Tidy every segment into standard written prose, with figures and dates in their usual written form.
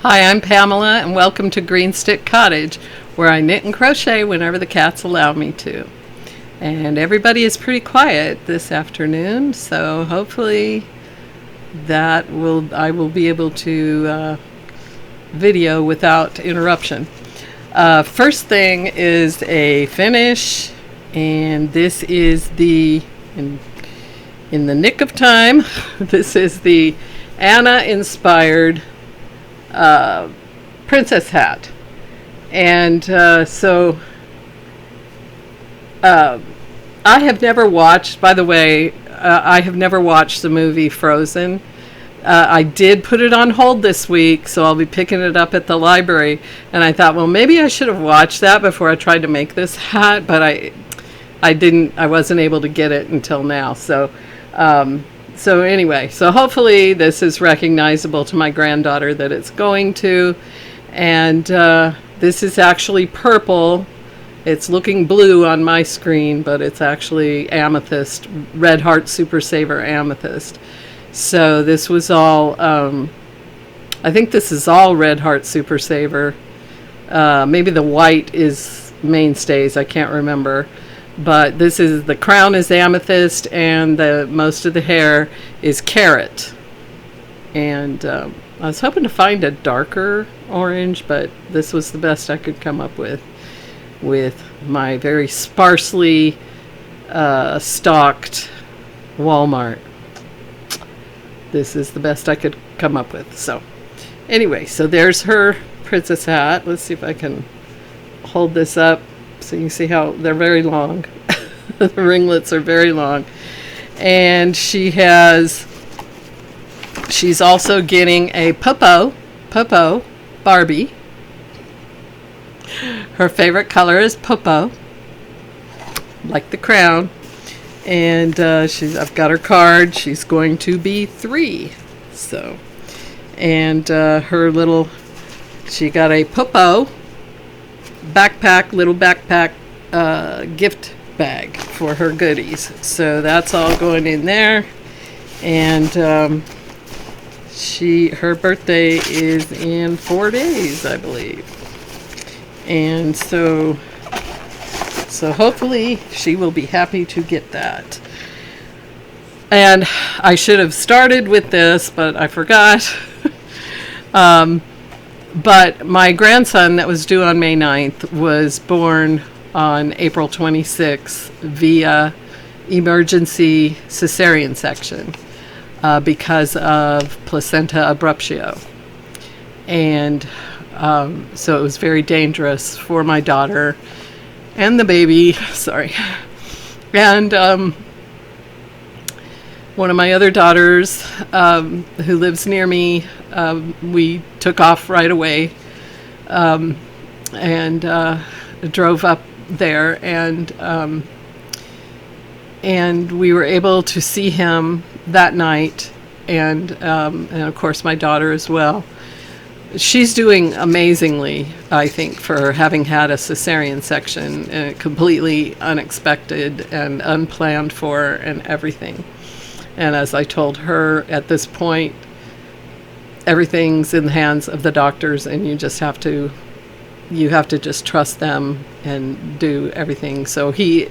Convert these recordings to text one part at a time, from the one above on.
Hi, I'm Pamela, and welcome to Green Stick Cottage, where I knit and crochet whenever the cats allow me to. And everybody is pretty quiet this afternoon, so hopefully I will be able to video without interruption. First thing is a finish, and this is in the nick of time, this is the Anna-inspired princess hat. And so I have never watched, by the way, I have never watched the movie Frozen. I did put it on hold this week, so I'll be picking it up at the library. And I thought, well, maybe I should have watched that before I tried to make this hat, but I didn't. I wasn't able to get it until now. So anyway, so hopefully this is recognizable to my granddaughter that it's going to. And this is actually purple. It's looking blue on my screen, but it's actually amethyst, Red Heart Super Saver amethyst. So this was all, I think this is all Red Heart Super Saver. Maybe the white is mainstays, I can't remember. But this is, the crown is amethyst, and most of the hair is carrot. And I was hoping to find a darker orange, but this was the best I could come up with my very sparsely stocked Walmart. This is the best I could come up with. So anyway, so there's her princess hat. Let's see if I can hold this up so you can see how they're very long. The ringlets are very long. And she's also getting a Popo Barbie. Her favorite color is Popo, like the crown. And I've got her card. She's going to be 3. So, and she got a Popo backpack, little backpack gift bag for her goodies. So that's all going in there. And her birthday is in 4 days, I believe. And so hopefully she will be happy to get that. And I should have started with this, but I forgot. But my grandson that was due on May 9th was born on April 26th via emergency cesarean section because of placenta abruptio. And so it was very dangerous for my daughter and the baby, sorry. And one of my other daughters who lives near me, we took off right away and drove up there, and we were able to see him that night, and of course my daughter as well. She's doing amazingly, I think, for having had a cesarean section, completely unexpected and unplanned for and everything. And as I told her, at this point, everything's in the hands of the doctors, and you have to just trust them and do everything. So the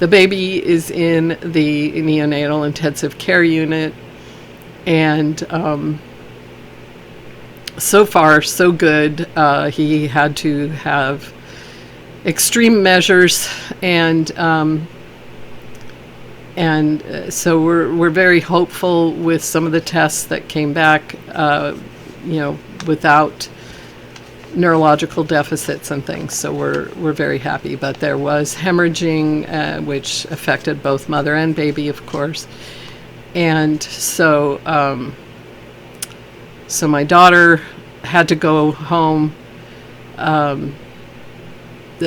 baby is in the neonatal intensive care unit, and so far so good. He had to have extreme measures, and so we're very hopeful with some of the tests that came back, without neurological deficits and things. So we're very happy. But there was hemorrhaging, which affected both mother and baby, of course. And so my daughter had to go home.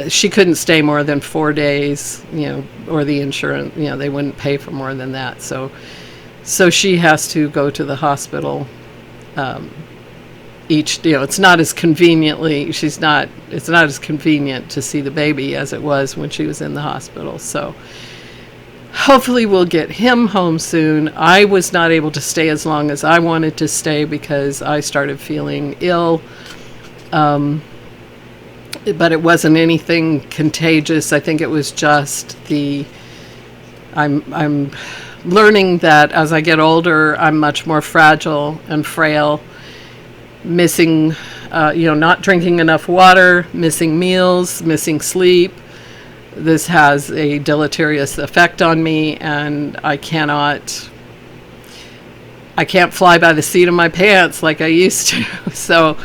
She couldn't stay more than 4 days, or the insurance, they wouldn't pay for more than that. So she has to go to the hospital it's not as it's not as convenient to see the baby as it was when she was in the hospital. So hopefully we'll get him home soon. I was not able to stay as long as I wanted to stay because I started feeling ill. But it wasn't anything contagious. I think it was just I'm learning that as I get older, I'm much more fragile and frail, missing, not drinking enough water, missing meals, missing sleep. This has a deleterious effect on me, and I can't fly by the seat of my pants like I used to. So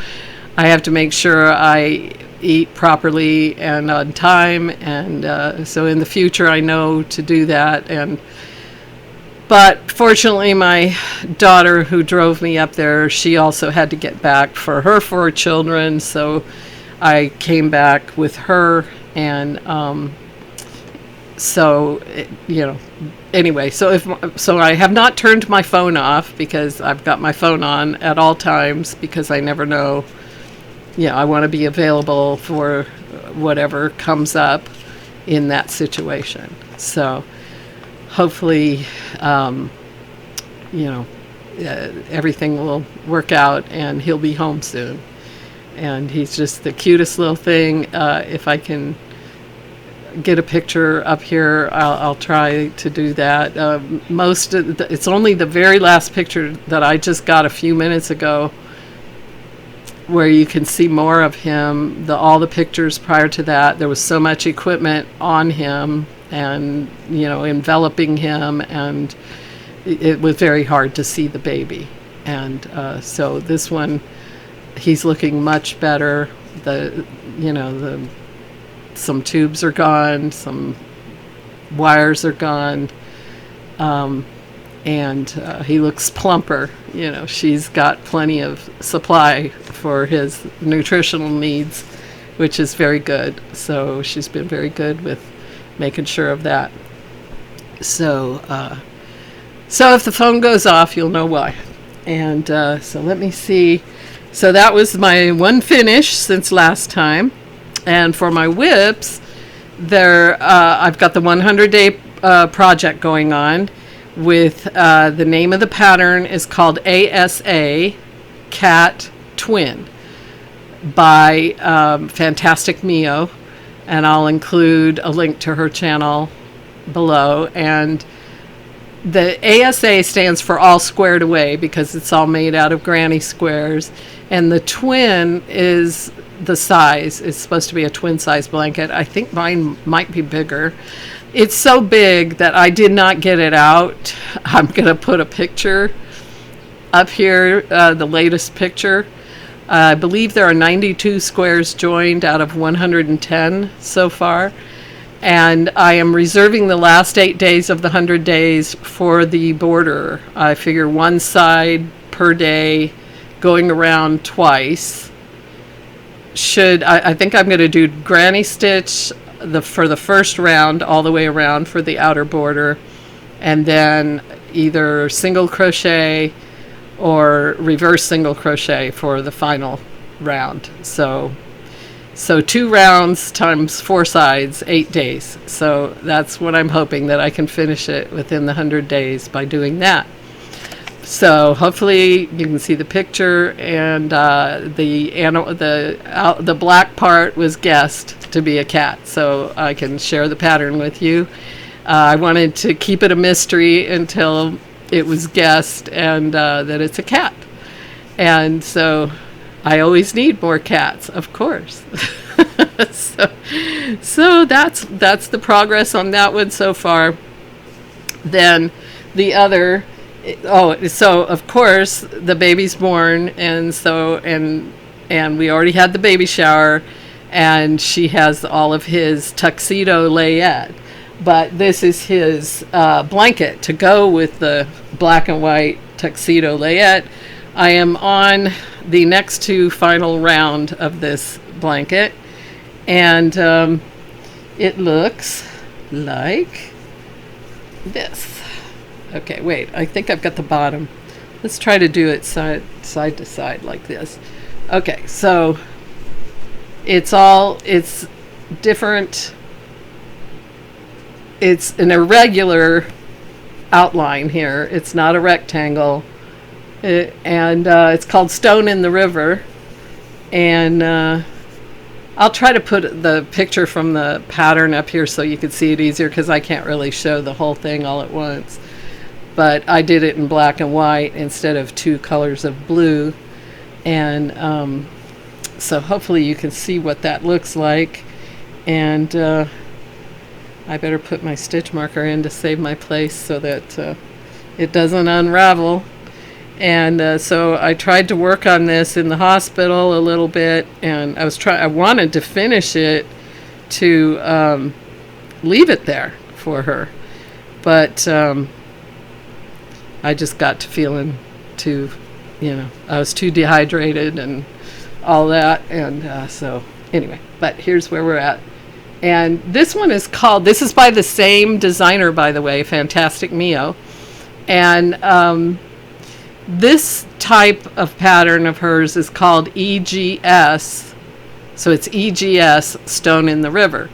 I have to make sure I eat properly and on time, and so in the future I know to do that. But fortunately, my daughter who drove me up there, she also had to get back for her 4 children, so I came back with her. And anyway, so I have not turned my phone off because I've got my phone on at all times, because I never know. I want to be available for whatever comes up in that situation. So hopefully, everything will work out and he'll be home soon. And he's just the cutest little thing. If I can get a picture up here, I'll try to do that. It's only the very last picture that I just got a few minutes ago where you can see more of him. All the pictures prior to that, there was so much equipment on him and enveloping him, and it was very hard to see the baby. And so this one, he's looking much better. Some tubes are gone, some wires are gone, and he looks plumper. She's got plenty of supply for his nutritional needs, which is very good. So she's been very good with making sure of that. So if the phone goes off, you'll know why. And so let me see. So that was my one finish since last time. And for my whips, I've got the 100-day project going on with the name of the pattern is called ASA Cat Twin by Fantastic Mio, and I'll include a link to her channel below. And the ASA stands for all squared away because it's all made out of granny squares, and the twin is the size. It's supposed to be a twin size blanket. I think mine might be bigger. It's so big that I did not get it out. I'm going to put a picture up here, the latest picture. I believe there are 92 squares joined out of 110 so far. And I am reserving the last 8 days of the 100 days for the border. I figure one side per day, going around twice. I think I'm going to do granny stitch for the first round all the way around for the outer border, and then either single crochet or reverse single crochet for the final round. So 2 rounds times 4 sides, 8 days. So that's what I'm hoping, that I can finish it within the 100 days by doing that. So hopefully you can see the picture, and the black part was guessed to be a cat, so I can share the pattern with you. I wanted to keep it a mystery until it was guessed, and that it's a cat. And so I always need more cats, of course. So that's the progress on that one so far. Then the other. So of course the baby's born, and we already had the baby shower, and she has all of his tuxedo layette, but this is his blanket to go with the black and white tuxedo layette. I am on the next 2 final round of this blanket, and it looks like this. Okay, wait, I think I've got the bottom. Let's try to do it side to side like this. Okay, so it's different it's an irregular outline here. It's not a rectangle. It's called Stone in the River. And I'll try to put the picture from the pattern up here so you can see it easier, because I can't really show the whole thing all at once. But I did it in black and white instead of 2 colors of blue. And so hopefully you can see what that looks like. And I better put my stitch marker in to save my place so that it doesn't unravel. And so I tried to work on this in the hospital a little bit, and I wanted to finish it to leave it there for her, but I just got to feeling too, I was too dehydrated and all that, and so anyway, but here's where we're at. And this one is this is by the same designer, by the way, Fantastic Mio, and this type of pattern of hers is called EGS. So it's EGS, Stone in the River.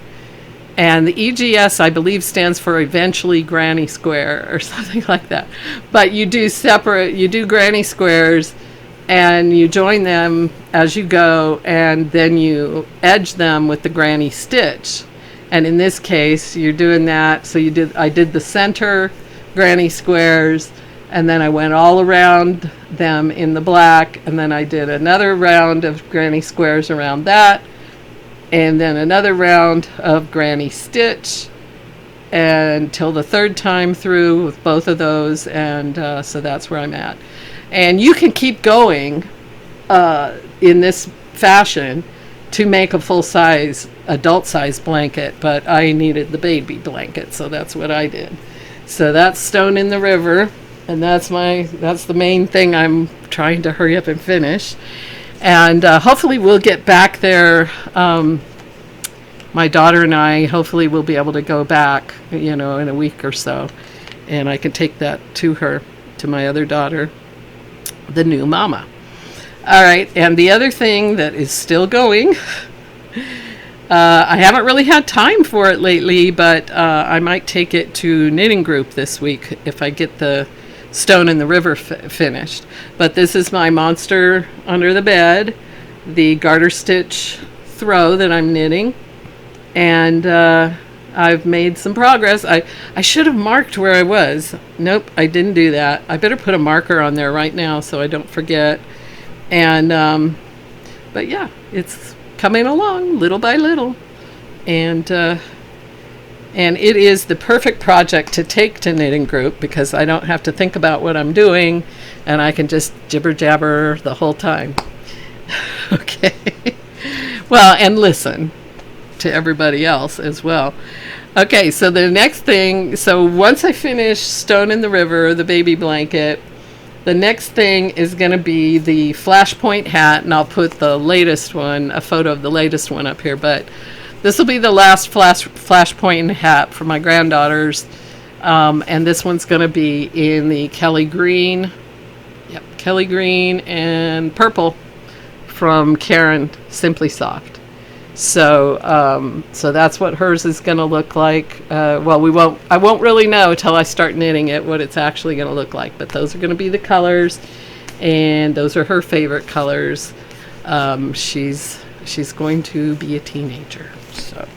And the EGS, I believe, stands for Eventually Granny Square or something like that. But you do granny squares, and you join them as you go, and then you edge them with the granny stitch. And in this case, you're doing that. So I did the center granny squares, and then I went all around them in the black, and then I did another round of granny squares around that, and then another round of granny stitch until the 3rd time through with both of those, and so that's where I'm at. And you can keep going in this fashion to make a full-size, adult-size blanket, but I needed the baby blanket, so that's what I did. So that's Stone in the River. And that's the main thing I'm trying to hurry up and finish. And hopefully we'll get back there. My daughter and I hopefully will be able to go back, in a week or so. And I can take that to her, to my other daughter, the new mama. All right, and the other thing that is still going, I haven't really had time for it lately, but I might take it to knitting group this week if I get the Stone in the River finished. But this is my monster under the bed, the garter stitch throw that I'm knitting, and I've made some progress. I should have marked where I was. Nope, I didn't do that. I better put a marker on there right now so I don't forget. And but yeah, it's coming along little by little, and it is the perfect project to take to knitting group, because I don't have to think about what I'm doing, and I can just jibber jabber the whole time. Okay. Well, and listen to everybody else as well. Okay, so the next thing, so once I finish Stone in the River, the baby blanket, the next thing is going to be the flashpoint hat, and I'll put the latest one, a photo of the latest one up here, but this will be the last flashpoint hat for my granddaughters, and this one's going to be in the Kelly Green, Kelly Green and purple from Karen Simply Soft. So so that's what hers is going to look like. Well, I won't really know till I start knitting it what it's actually going to look like, but those are going to be the colors, and those are her favorite colors. She's going to be a teenager. So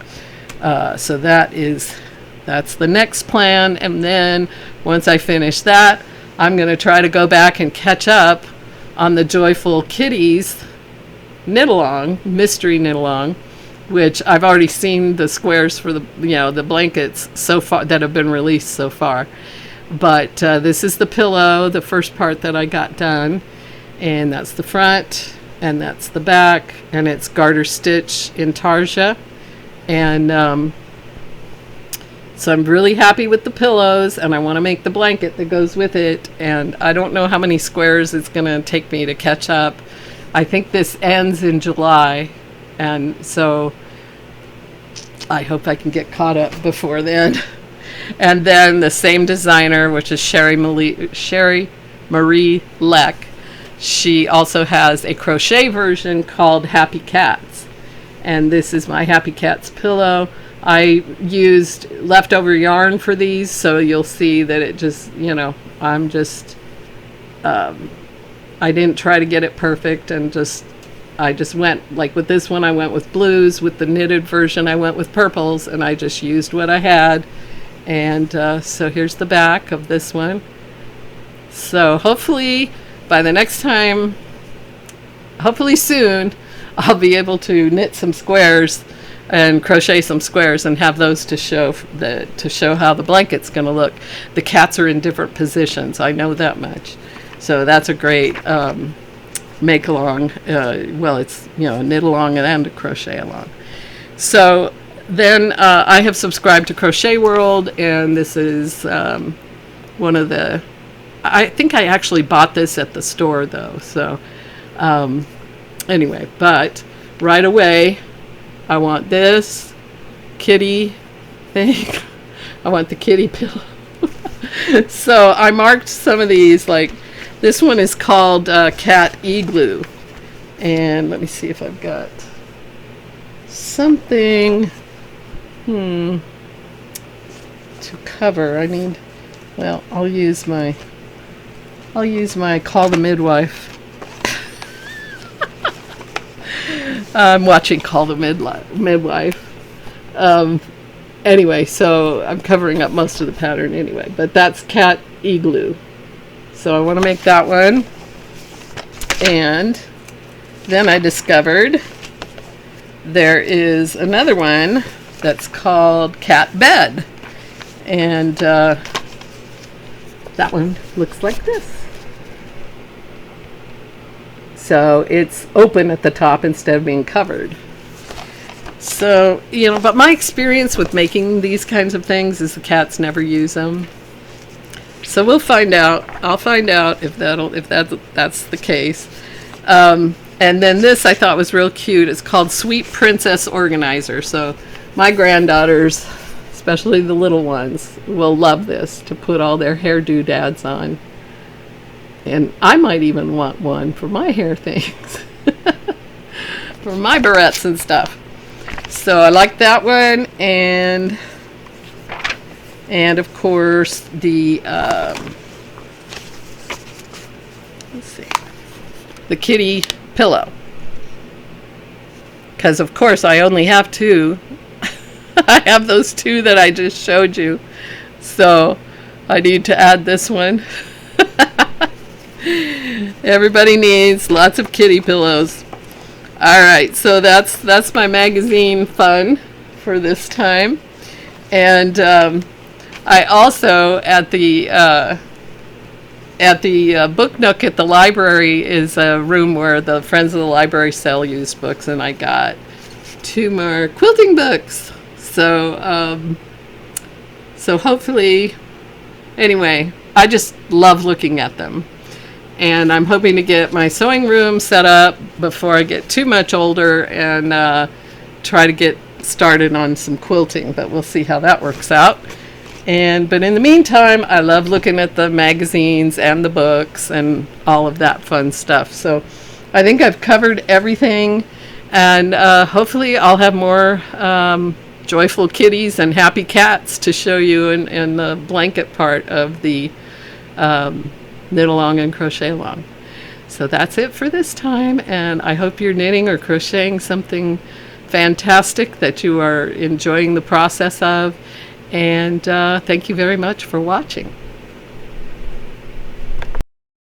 that's the next plan, and then once I finish that, I'm going to try to go back and catch up on the Joyful Kitties knit-along, mystery knit-along, which I've already seen the squares for the blankets so far that have been released so far. But this is the pillow, the first part that I got done, and that's the front, and that's the back, and it's garter stitch intarsia. And so I'm really happy with the pillows, and I want to make the blanket that goes with it, and I don't know how many squares it's going to take me to catch up. I think this ends in July, and so I hope I can get caught up before then. And then the same designer, which is Sherry Marie Leck, she also has a crochet version called Happy Cats. And this is my Happy Cats pillow. I used leftover yarn for these, so you'll see that it just, I'm just, I didn't try to get it perfect, and I just went, like with this one, I went with blues. With the knitted version, I went with purples, and I just used what I had. And so here's the back of this one. So hopefully by the next time, hopefully soon, I'll be able to knit some squares and crochet some squares and have those to show how the blanket's going to look. The cats are in different positions, I know that much. So that's a great make along. Well, it's a knit along and a crochet along. So then I have subscribed to Crochet World, and this is one of the. I think I actually bought this at the store though. So anyway, but right away, I want this kitty thing. I want the kitty pillow. So I marked some of these, like this one is called Cat Igloo. And let me see if I've got something to cover. I need, well, I'll use my Call the Midwife. I'm watching Call the Midwife. Anyway, so I'm covering up most of the pattern anyway, but that's Cat Igloo. So I want to make that one. And then I discovered there is another one that's called Cat Bed. And that one looks like this. So it's open at the top instead of being covered. So, but my experience with making these kinds of things is the cats never use them. So we'll find out. I'll find out if that's the case. And then this I thought was real cute. It's called Sweet Princess Organizer. So my granddaughters, especially the little ones, will love this to put all their hair doodads on. And I might even want one for my hair things. For my barrettes and stuff. So I like that one. And of course the let's see, the kitty pillow, because of course I only have two. I have those two that I just showed you, so I need to add this one. Everybody needs lots of kitty pillows. All right, so that's my magazine fun for this time. And I also at the book nook at the library is a room where the Friends of the Library sell used books, and I got 2 more quilting books. So so hopefully, anyway, I just love looking at them. And I'm hoping to get my sewing room set up before I get too much older and try to get started on some quilting, but we'll see how that works out. But in the meantime, I love looking at the magazines and the books and all of that fun stuff. So I think I've covered everything, and hopefully I'll have more joyful kitties and happy cats to show you in the blanket part of the knit along and crochet along. So that's it for this time, and I hope you're knitting or crocheting something fantastic that you are enjoying the process of. And thank you very much for watching.